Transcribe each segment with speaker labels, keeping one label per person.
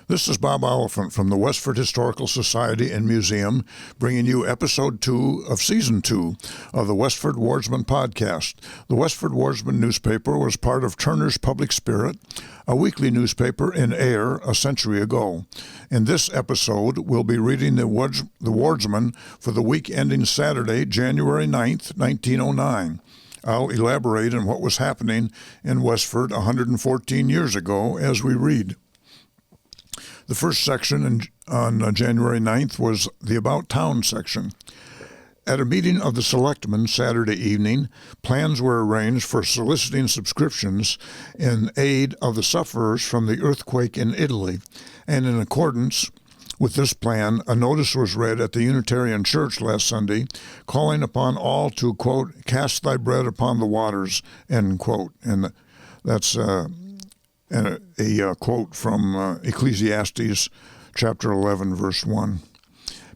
Speaker 1: This is Bob Oliphant from the Westford Historical Society and Museum, bringing you Episode 2 of Season 2 of the Westford Wardsman podcast. The Westford Wardsman newspaper was part of Turner's Public Spirit, a weekly newspaper in Ayer a century ago. In this episode, we'll be reading the Wardsman for the week ending Saturday, January 9th, 1909. I'll elaborate on what was happening in Westford 114 years ago as we read. The first section on January 9th was the About Town section. At a meeting of the selectmen Saturday evening, plans were arranged for soliciting subscriptions in aid of the sufferers from the earthquake in Italy, and in accordance with this plan, a notice was read at the Unitarian Church last Sunday, calling upon all to, quote, cast thy bread upon the waters, end quote. And that's a quote from Ecclesiastes chapter 11, verse 1.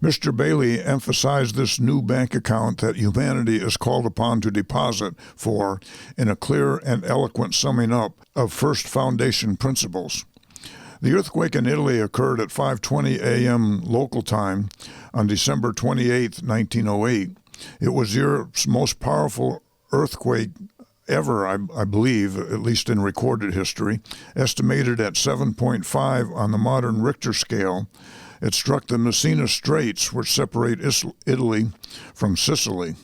Speaker 1: Mr. Bailey emphasized this new bank account that humanity is called upon to deposit for in a clear and eloquent summing up of first foundation principles. The earthquake in Italy occurred at 5:20 a.m. local time on December 28, 1908. It was Europe's most powerful earthquake ever, I believe, at least in recorded history, estimated at 7.5 on the modern Richter scale. It struck the Messina Straits, which separate Italy from Sicily,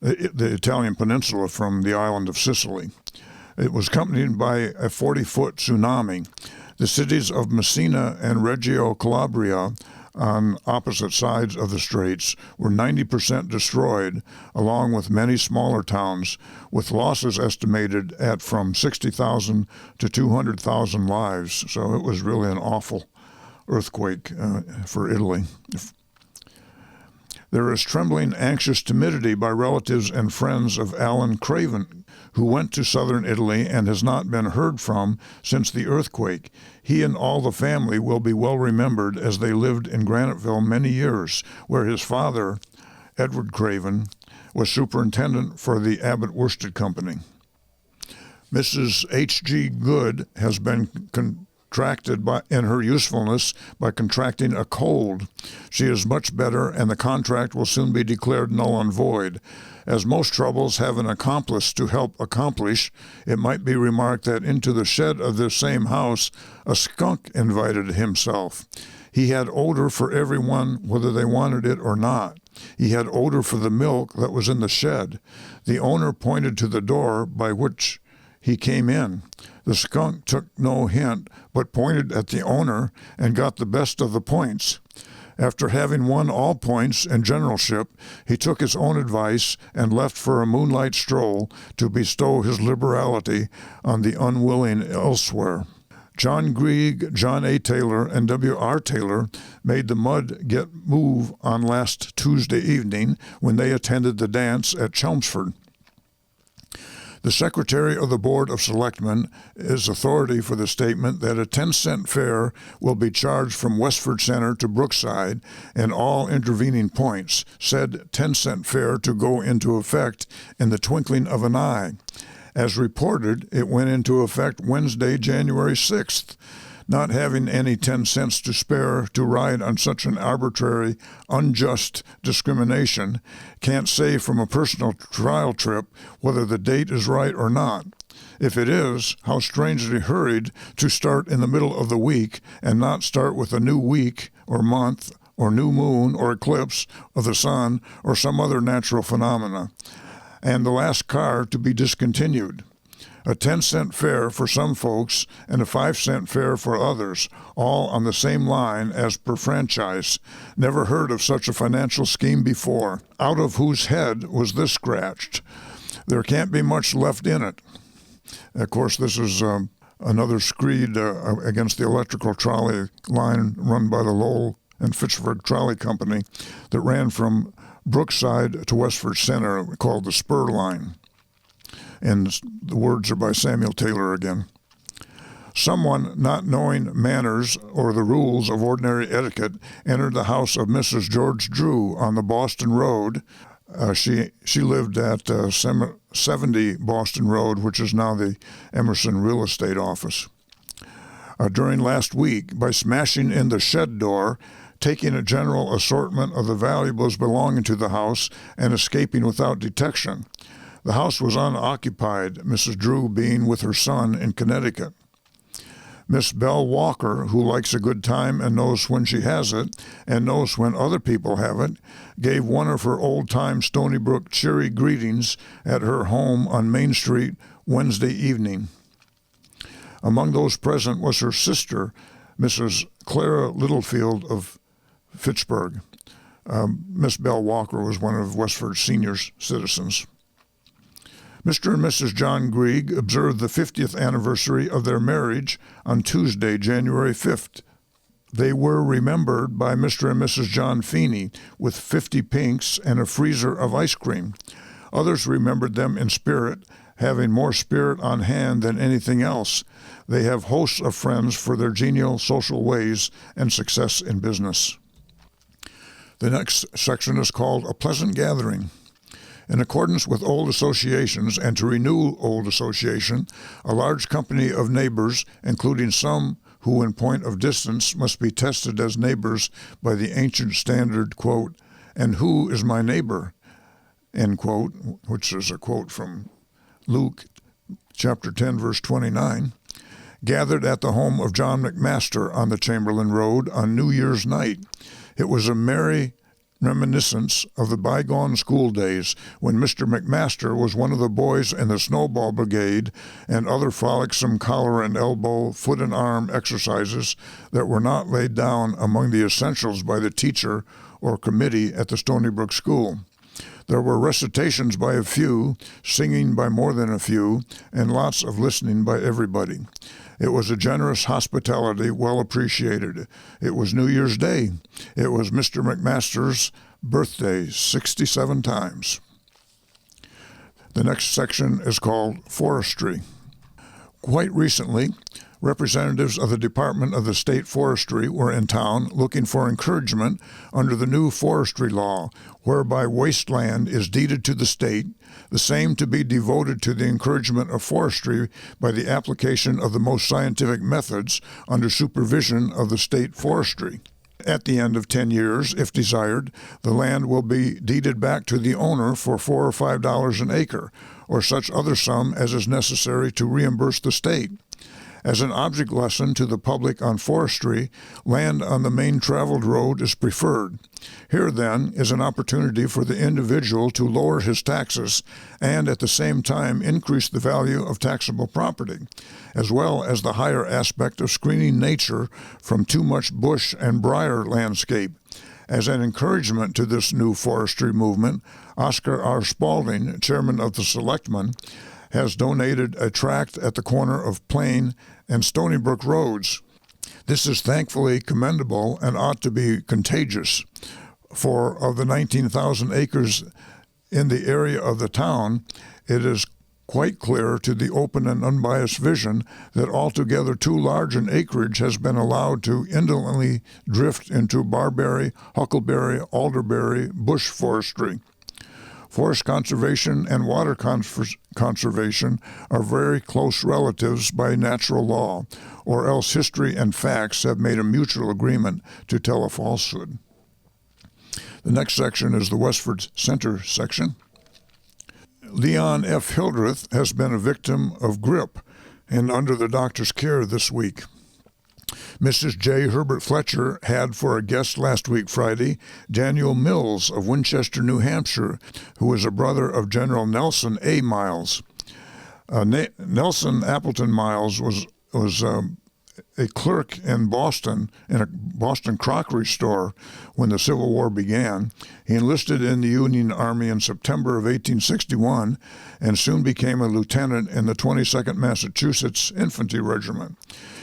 Speaker 1: the Italian peninsula from the island of Sicily. It was accompanied by a 40-foot tsunami. The cities of Messina and Reggio Calabria on opposite sides of the straits were 90% destroyed, along with many smaller towns, with losses estimated at from 60,000 to 200,000 lives. So it was really an awful earthquake for Italy. There is trembling, anxious timidity by relatives and friends of Alan Craven, who went to southern Italy and has not been heard from since the earthquake. He and all the family will be well remembered as they lived in Graniteville many years, where his father, Edward Craven, was superintendent for the Abbott Worsted Company. Mrs. H.G. Good has been contracted in her usefulness by contracting a cold. She is much better, and the contract will soon be declared null and void. As most troubles have an accomplice to help accomplish, it might be remarked that into the shed of this same house a skunk invited himself. He had odor for everyone, whether they wanted it or not. He had odor for the milk that was in the shed. The owner pointed to the door by which he came in. The skunk took no hint, but pointed at the owner and got the best of the points. After having won all points and generalship, he took his own advice and left for a moonlight stroll to bestow his liberality on the unwilling elsewhere. John Grieg, John A. Taylor, and W.R. Taylor made the mud move on last Tuesday evening when they attended the dance at Chelmsford. The Secretary of the Board of Selectmen is authority for the statement that a 10-cent fare will be charged from Westford Center to Brookside and all intervening points, said 10-cent fare to go into effect in the twinkling of an eye. As reported, it went into effect Wednesday, January 6th. Not having any 10 cents to spare to ride on such an arbitrary, unjust discrimination, can't say from a personal trial trip whether the date is right or not. If it is, how strangely hurried to start in the middle of the week and not start with a new week or month or new moon or eclipse of the sun or some other natural phenomena. And the last car to be discontinued. A 10-cent fare for some folks and a 5-cent fare for others, all on the same line as per franchise. Never heard of such a financial scheme before. Out of whose head was this scratched? There can't be much left in it. Of course, this is another screed against the electrical trolley line run by the Lowell and Fitchburg Trolley Company that ran from Brookside to Westford Center, called the Spur Line. And the words are by Samuel Taylor again. Someone not knowing manners or the rules of ordinary etiquette entered the house of Mrs. George Drew on the Boston Road. She lived at 70 Boston Road, which is now the Emerson Real Estate Office. during last week by smashing in the shed door, taking a general assortment of the valuables belonging to the house, and escaping without detection. The house was unoccupied, Mrs. Drew being with her son in Connecticut. Miss Belle Walker, who likes a good time and knows when she has it, and knows when other people have it, gave one of her old-time Stony Brook cheery greetings at her home on Main Street Wednesday evening. Among those present was her sister, Mrs. Clara Littlefield of Fitchburg. Miss Belle Walker was one of Westford's senior citizens. Mr. and Mrs. John Grieg observed the 50th anniversary of their marriage on Tuesday, January 5th. They were remembered by Mr. and Mrs. John Feeney with 50 pinks and a freezer of ice cream. Others remembered them in spirit, having more spirit on hand than anything else. They have hosts of friends for their genial social ways and success in business. The next section is called A Pleasant Gathering. In accordance with old associations and to renew old association, a large company of neighbors, including some who in point of distance must be tested as neighbors by the ancient standard, quote, "And who is my neighbor?" end quote, which is a quote from Luke chapter 10, verse 29, gathered at the home of John McMaster on the Chamberlain Road on New Year's night. It was a merry reminiscence of the bygone school days when Mr. McMaster was one of the boys in the Snowball Brigade and other frolicsome collar and elbow, foot and arm exercises that were not laid down among the essentials by the teacher or committee at the Stony Brook School. There were recitations by a few, singing by more than a few, and lots of listening by everybody. It was a generous hospitality well appreciated. It was New Year's Day. It was Mr. McMaster's birthday 67 times. The next section is called Forestry. Quite recently, representatives of the Department of the State Forestry were in town looking for encouragement under the new forestry law, whereby wasteland is deeded to the state, the same to be devoted to the encouragement of forestry by the application of the most scientific methods under supervision of the state forestry. At the end of 10 years, if desired, the land will be deeded back to the owner for $4 or $5 an acre, or such other sum as is necessary to reimburse the state. As an object lesson to the public on forestry, land on the main traveled road is preferred. Here, then, is an opportunity for the individual to lower his taxes and at the same time increase the value of taxable property, as well as the higher aspect of screening nature from too much bush and briar landscape. As an encouragement to this new forestry movement, Oscar R. Spaulding, chairman of the Selectmen, has donated a tract at the corner of Plain and Stony Brook Roads. This is thankfully commendable and ought to be contagious, for of the 19,000 acres in the area of the town, it is quite clear to the open and unbiased vision that altogether too large an acreage has been allowed to indolently drift into barberry, huckleberry, alderberry, bush forestry. Forest conservation and water conservation are very close relatives by natural law, or else history and facts have made a mutual agreement to tell a falsehood. The next section is the Westford Center section. Leon F. Hildreth has been a victim of grip and under the doctor's care this week. Mrs. J. Herbert Fletcher had for a guest last week Friday Daniel Mills of Winchester, New Hampshire, who was a brother of General Nelson A. Miles. Nelson Appleton Miles was a clerk in Boston, in a Boston crockery store when the Civil War began. He enlisted in the Union Army in September of 1861 and soon became a lieutenant in the 22nd Massachusetts Infantry Regiment.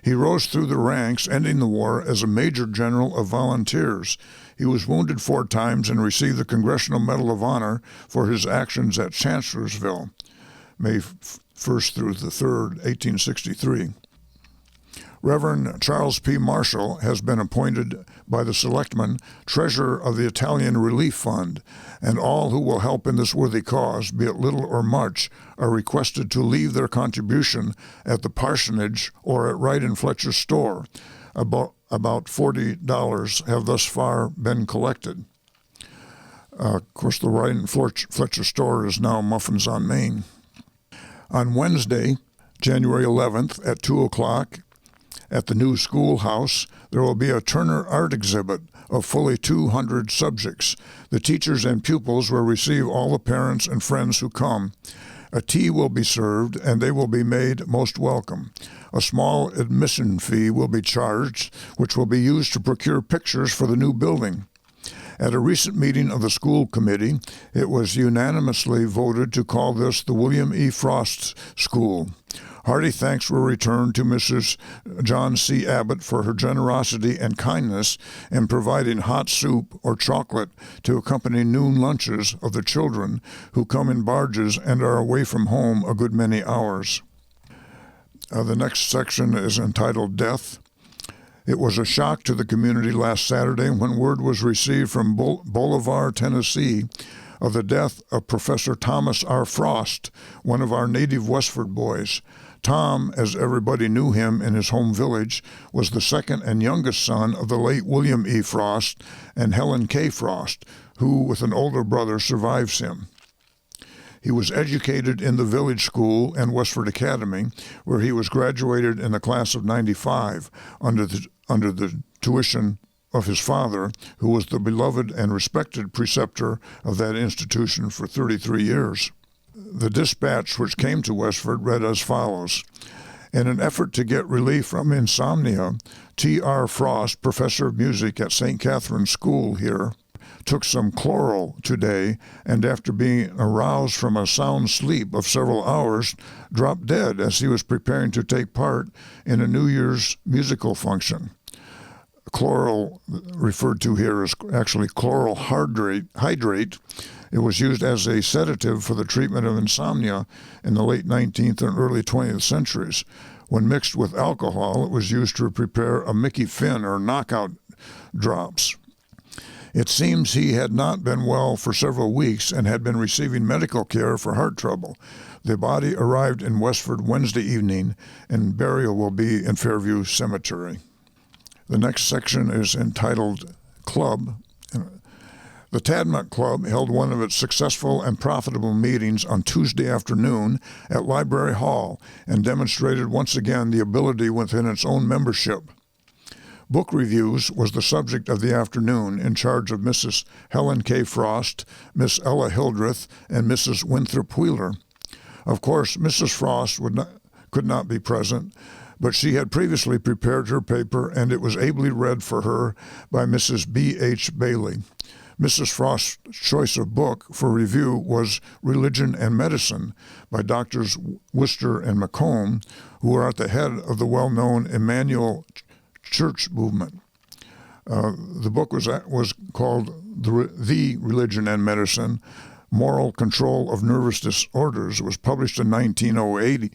Speaker 1: He rose through the ranks, ending the war as a Major General of Volunteers. He was wounded 4 times and received the Congressional Medal of Honor for his actions at Chancellorsville, May 1st through the 3rd, 1863. Reverend Charles P. Marshall has been appointed by the Selectmen Treasurer of the Italian Relief Fund, and all who will help in this worthy cause, be it little or much, are requested to leave their contribution at the parsonage or at Wright and Fletcher's store. About $40 have thus far been collected. Of course, the Wright and Fletcher store is now Muffins on Main. On Wednesday, January 11th at 2 o'clock, at the new schoolhouse, there will be a Turner art exhibit of fully 200 subjects. The teachers and pupils will receive all the parents and friends who come. A tea will be served, and they will be made most welcome. A small admission fee will be charged, which will be used to procure pictures for the new building. At a recent meeting of the school committee, it was unanimously voted to call this the William E. Frost School. Hearty thanks were returned to Mrs. John C. Abbott for her generosity and kindness in providing hot soup or chocolate to accompany noon lunches of the children who come in barges and are away from home a good many hours. The next section is entitled Death. It was a shock to the community last Saturday when word was received from Bolivar, Tennessee, of the death of Professor Thomas R. Frost, one of our native Westford boys. Tom, as everybody knew him in his home village, was the second and youngest son of the late William E. Frost and Helen K. Frost, who, with an older brother, survives him. He was educated in the village school and Westford Academy, where he was graduated in the class of '95 under the tuition of his father, who was the beloved and respected preceptor of that institution for 33 years. The dispatch which came to Westford read as follows. In an effort to get relief from insomnia, T.R. Frost, professor of music at St. Catherine's School here, took some chloral today, and after being aroused from a sound sleep of several hours, dropped dead as he was preparing to take part in a New Year's musical function. Chloral, referred to here as actually chloral hydrate. It was used as a sedative for the treatment of insomnia in the late 19th and early 20th centuries. When mixed with alcohol, it was used to prepare a Mickey Finn or knockout drops. It seems he had not been well for several weeks and had been receiving medical care for heart trouble. The body arrived in Westford Wednesday evening, and burial will be in Fairview Cemetery. The next section is entitled Club. The Tadmont Club held one of its successful and profitable meetings on Tuesday afternoon at Library Hall and demonstrated once again the ability within its own membership. Book reviews was the subject of the afternoon, in charge of Mrs. Helen K. Frost, Miss Ella Hildreth, and Mrs. Winthrop Wheeler. Of course, Mrs. Frost could not be present, but she had previously prepared her paper, and it was ably read for her by Mrs. B.H. Bailey. Mrs. Frost's choice of book for review was Religion and Medicine by Drs. Worcester and McComb, who are at the head of the well-known Emmanuel Church movement. The book was called The Religion and Medicine, Moral Control of Nervous Disorders. It was published in 1908,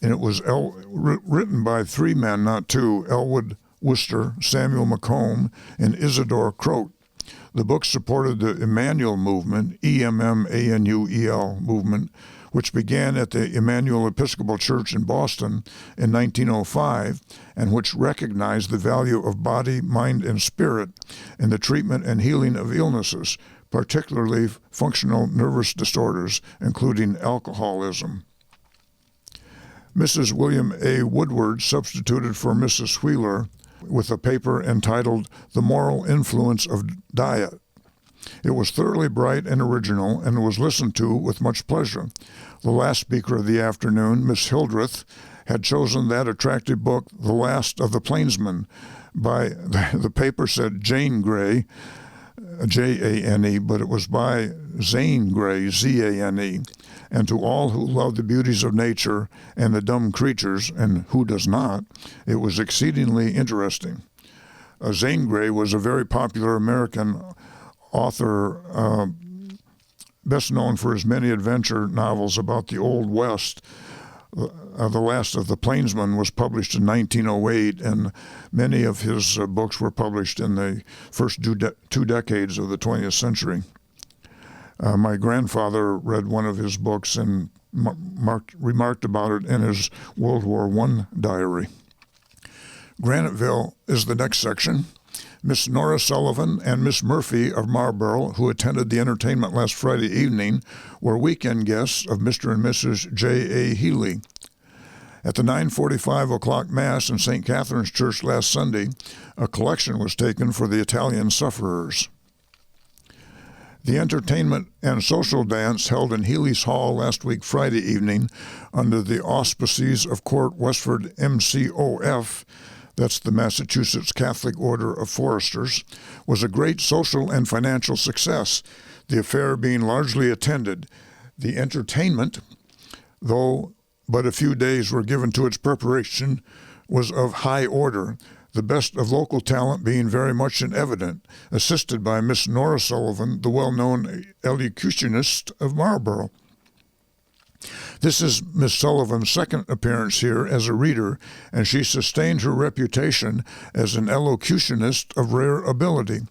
Speaker 1: and it was written by three men, not two, Elwood Worcester, Samuel McComb, and Isidore Crote. The book supported the Emmanuel movement, E-M-M-A-N-U-E-L movement, which began at the Emmanuel Episcopal Church in Boston in 1905, and which recognized the value of body, mind, and spirit in the treatment and healing of illnesses, particularly functional nervous disorders, including alcoholism. Mrs. William A. Woodward substituted for Mrs. Wheeler with a paper entitled The Moral Influence of Diet. It was thoroughly bright and original and was listened to with much pleasure. The last speaker of the afternoon, Miss Hildreth, had chosen that attractive book, The Last of the Plainsmen, by, the paper said Jane Gray, J-A-N-E, but it was by Zane Gray, Z-A-N-E. And to all who love the beauties of nature and the dumb creatures, and who does not, it was exceedingly interesting. Zane Gray was a very popular American author, best known for his many adventure novels about the Old West. The Last of the Plainsmen was published in 1908, and many of his books were published in the first two decades of the 20th century. My grandfather read one of his books and remarked about it in his World War I diary. Graniteville is the next section. Miss Nora Sullivan and Miss Murphy of Marlborough, who attended the entertainment last Friday evening, were weekend guests of Mr. and Mrs. J.A. Healy. At the 9:45 o'clock Mass in St. Catherine's Church last Sunday, a collection was taken for the Italian sufferers. The entertainment and social dance held in Healy's Hall last week Friday evening under the auspices of Court Westford MCOF, that's the Massachusetts Catholic Order of Foresters, was a great social and financial success, the affair being largely attended. The entertainment, though but a few days were given to its preparation, was of high order, the best of local talent being very much in evidence, assisted by Miss Nora Sullivan, the well-known elocutionist of Marlborough. This is Miss Sullivan's second appearance here as a reader, and she sustained her reputation as an elocutionist of rare ability.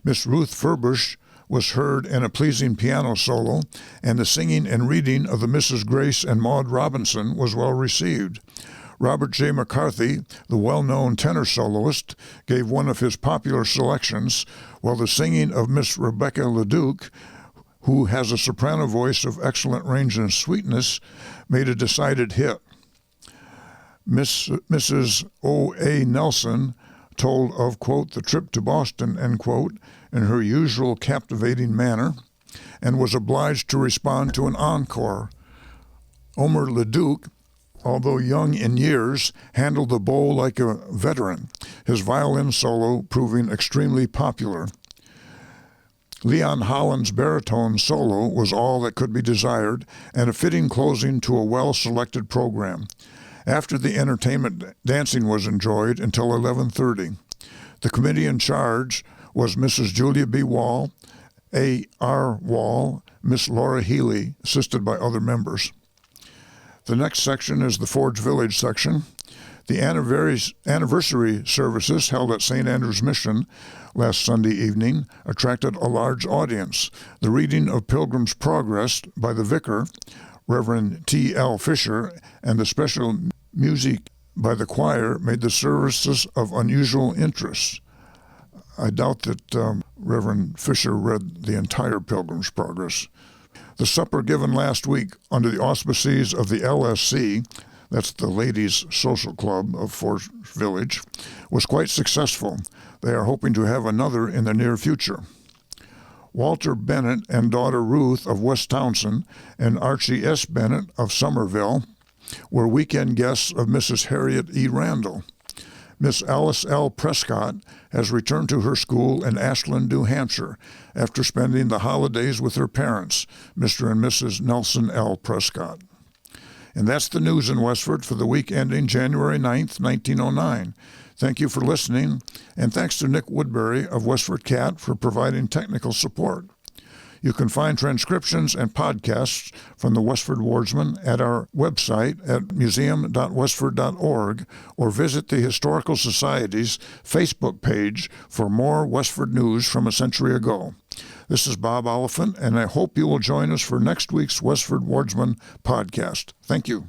Speaker 1: Miss Ruth Furbush was heard in a pleasing piano solo, and the singing and reading of the Mrs. Grace and Maud Robinson was well received. Robert J. McCarthy, the well-known tenor soloist, gave one of his popular selections, while the singing of Miss Rebecca Leduc, who has a soprano voice of excellent range and sweetness, made a decided hit. Mrs. O.A. Nelson told of, quote, the trip to Boston, end quote, in her usual captivating manner, and was obliged to respond to an encore. Omer Leduc, although young in years, handled the bow like a veteran, his violin solo proving extremely popular. Leon Holland's baritone solo was all that could be desired, and a fitting closing to a well-selected program. After the entertainment, dancing was enjoyed until 11:30. The committee in charge was Mrs. Julia B. Wall, A.R. Wall, Miss Laura Healy, assisted by other members. The next section is the Forge Village section. The anniversary services held at St. Andrew's Mission last Sunday evening attracted a large audience. The reading of Pilgrim's Progress by the vicar, Reverend T.L. Fisher, and the special music by the choir made the services of unusual interest. I doubt that Reverend Fisher read the entire Pilgrim's Progress. The supper given last week under the auspices of the LSC, that's the Ladies' Social Club of Forge Village, was quite successful. They are hoping to have another in the near future. Walter Bennett and daughter Ruth of West Townsend and Archie S. Bennett of Somerville were weekend guests of Mrs. Harriet E. Randall. Miss Alice L. Prescott has returned to her school in Ashland, New Hampshire, after spending the holidays with her parents, Mr. and Mrs. Nelson L. Prescott. And that's the news in Westford for the week ending January 9th, 1909. Thank you for listening, and thanks to Nick Woodbury of WestfordCAT for providing technical support. You can find transcriptions and podcasts from the Westford Wardsman at our website at museum.westford.org or visit the Historical Society's Facebook page for more Westford news from a century ago. This is Bob Oliphant, and I hope you will join us for next week's Westford Wardsman podcast. Thank you.